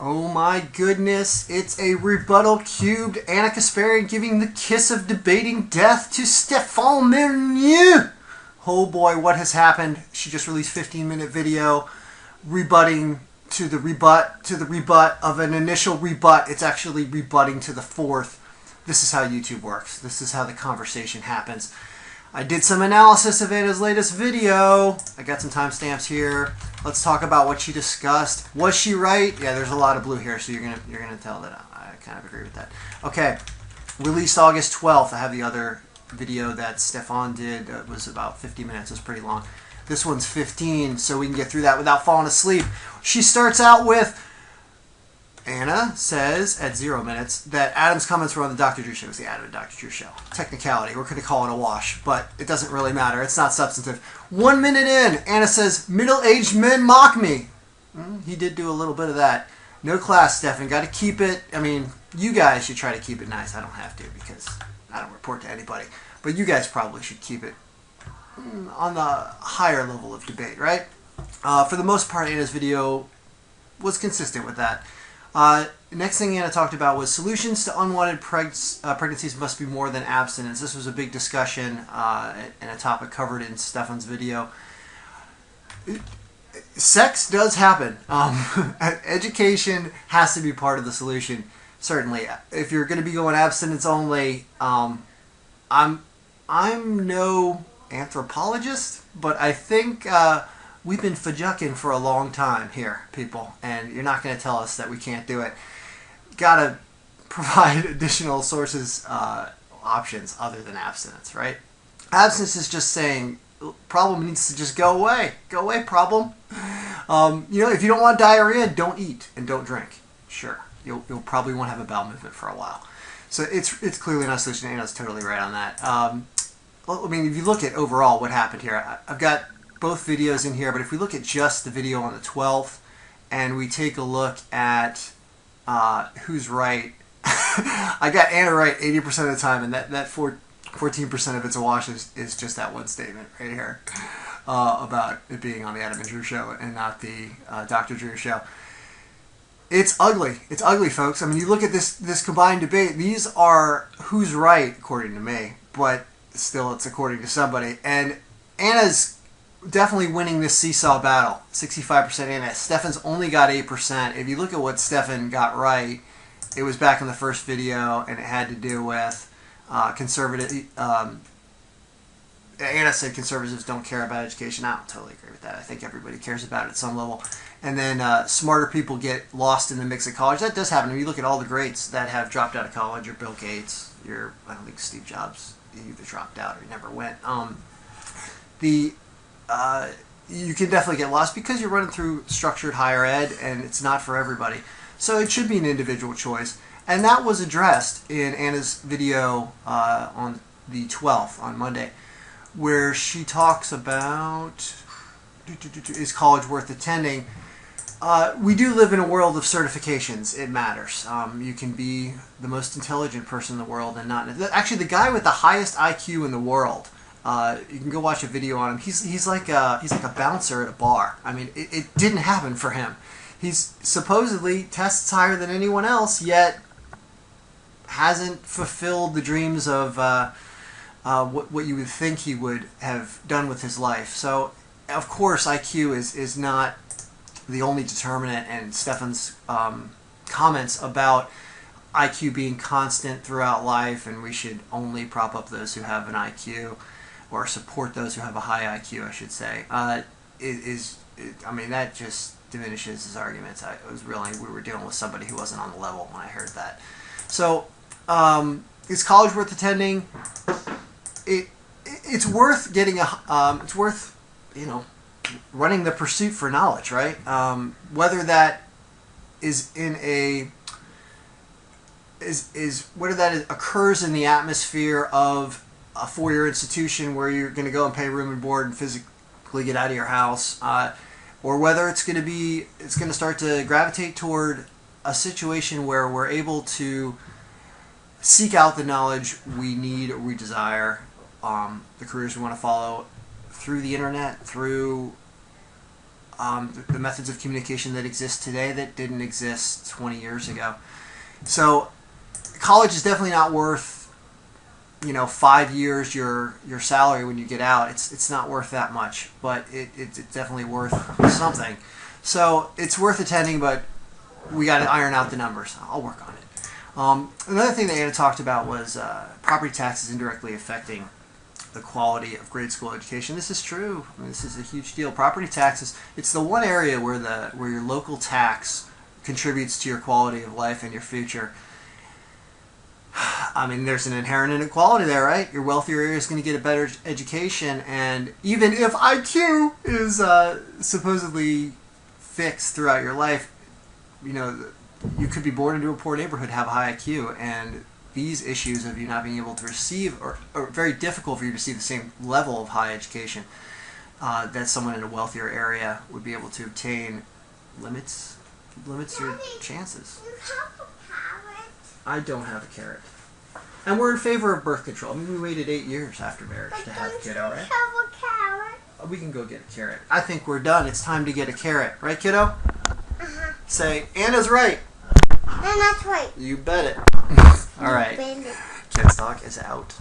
Oh my goodness, it's a rebuttal cubed. Anna Kasparian giving the kiss of debating death to Stefan Menu. Oh boy, what has happened? She just released a 15-minute video rebutting to the rebut of an initial rebut. It's actually rebutting to the fourth. This is how YouTube works. This is how the conversation happens. I did some analysis of Anna's latest video. I got some timestamps here. Let's talk about what she discussed. Was she right? Yeah, there's a lot of blue here, so you're gonna tell that I kind of agree with that. Okay, released August 12th. I have the other video that Stefan did. It was about 50 minutes. It was pretty long. This one's 15, so we can get through that without falling asleep. She starts out with, Anna says at 0 minutes that Adam's comments were on the Dr. Drew show. It was the Adam and Dr. Drew show. Technicality. We're going to call it a wash, but it doesn't really matter. It's not substantive. 1 minute in, Anna says, middle-aged men mock me. He did do a little bit of that. No class, Stefan. Got to keep it. I mean, you guys should try to keep it nice. I don't have to because I don't report to anybody. But you guys probably should keep it on the higher level of debate, right? For the most part, Anna's video was consistent with that. Next thing Anna talked about was solutions to unwanted pregnancies must be more than abstinence. This was a big discussion and a topic covered in Stefan's video. Sex does happen. Education has to be part of the solution. Certainly, if you're going to be going abstinence only, I'm no anthropologist, but I think we've been fajucking for a long time here, people, and you're not going to tell us that we can't do it. Got to provide additional sources, options other than abstinence, right? Abstinence is just saying problem needs to just go away. Go away, problem. If you don't want diarrhea, don't eat and don't drink. Sure, you'll probably won't have a bowel movement for a while. So it's clearly not a solution. Anna's totally right on that. I mean, if you look at overall what happened here, I've got both videos in here, but if we look at just the video on the 12th and we take a look at who's right, I got Anna right 80% of the time, and that 14% of it's a wash is just that one statement right here about it being on the Adam and Drew show and not the Dr. Drew show. It's ugly. It's ugly, folks. I mean, you look at this combined debate. These are who's right, according to me, but still it's according to somebody. And Anna's definitely winning this seesaw battle. 65% Anna. Stefan's only got 8%. If you look at what Stefan got right, it was back in the first video, and it had to do with conservative. Anna said conservatives don't care about education. I don't totally agree with that. I think everybody cares about it at some level. And then smarter people get lost in the mix of college. That does happen. If you look at all the greats that have dropped out of college, or Bill Gates, I don't think Steve Jobs either dropped out or he never went. You can definitely get lost because you're running through structured higher ed, and it's not for everybody. So it should be an individual choice. And that was addressed in Anna's video on the 12th, on Monday, where she talks about, is college worth attending? We do live in a world of certifications. It matters. You can be the most intelligent person in the world and not. Actually, the guy with the highest IQ in the world, you can go watch a video on him. He's like a bouncer at a bar. I mean, it didn't happen for him. He's supposedly tests higher than anyone else, yet hasn't fulfilled the dreams of what you would think he would have done with his life. So, of course, IQ is not the only determinant, and Stefan's comments about IQ being constant throughout life, and we should only prop up those who have an IQ, or support those who have a high IQ, I should say, I mean, that just diminishes his arguments. We were dealing with somebody who wasn't on the level when I heard that. So, is college worth attending? It's worth getting it's worth, running the pursuit for knowledge, right? Whether that is whether that occurs in the atmosphere of a four-year institution where you're going to go and pay room and board and physically get out of your house, or whether it's going to start to gravitate toward a situation where we're able to seek out the knowledge we need or we desire, the careers we want to follow through the internet, through the methods of communication that exist today that didn't exist 20 years ago. So college is definitely not worth, 5 years your salary when you get out. It's not worth that much, but it's definitely worth something. So it's worth attending, but we got to iron out the numbers. I'll work on it. Another thing that Anna talked about was property taxes indirectly affecting the quality of grade school education. This is true. I mean, this is a huge deal. Property taxes, it's the one area where your local tax contributes to your quality of life and your future. I mean, there's an inherent inequality there, right? Your wealthier area is going to get a better education, and even if IQ is supposedly fixed throughout your life, you could be born into a poor neighborhood, have a high IQ, and these issues of you not being able to receive, or very difficult for you to receive the same level of high education that someone in a wealthier area would be able to obtain, limits your chances. You have a carrot. I don't have a carrot. And we're in favor of birth control. I mean, we waited 8 years after marriage to have a kiddo, right? Have a carrot. We can go get a carrot. I think we're done. It's time to get a carrot. Right, kiddo? Say, Anna's right. And that's right. You bet it. All right. Kids Talk is out.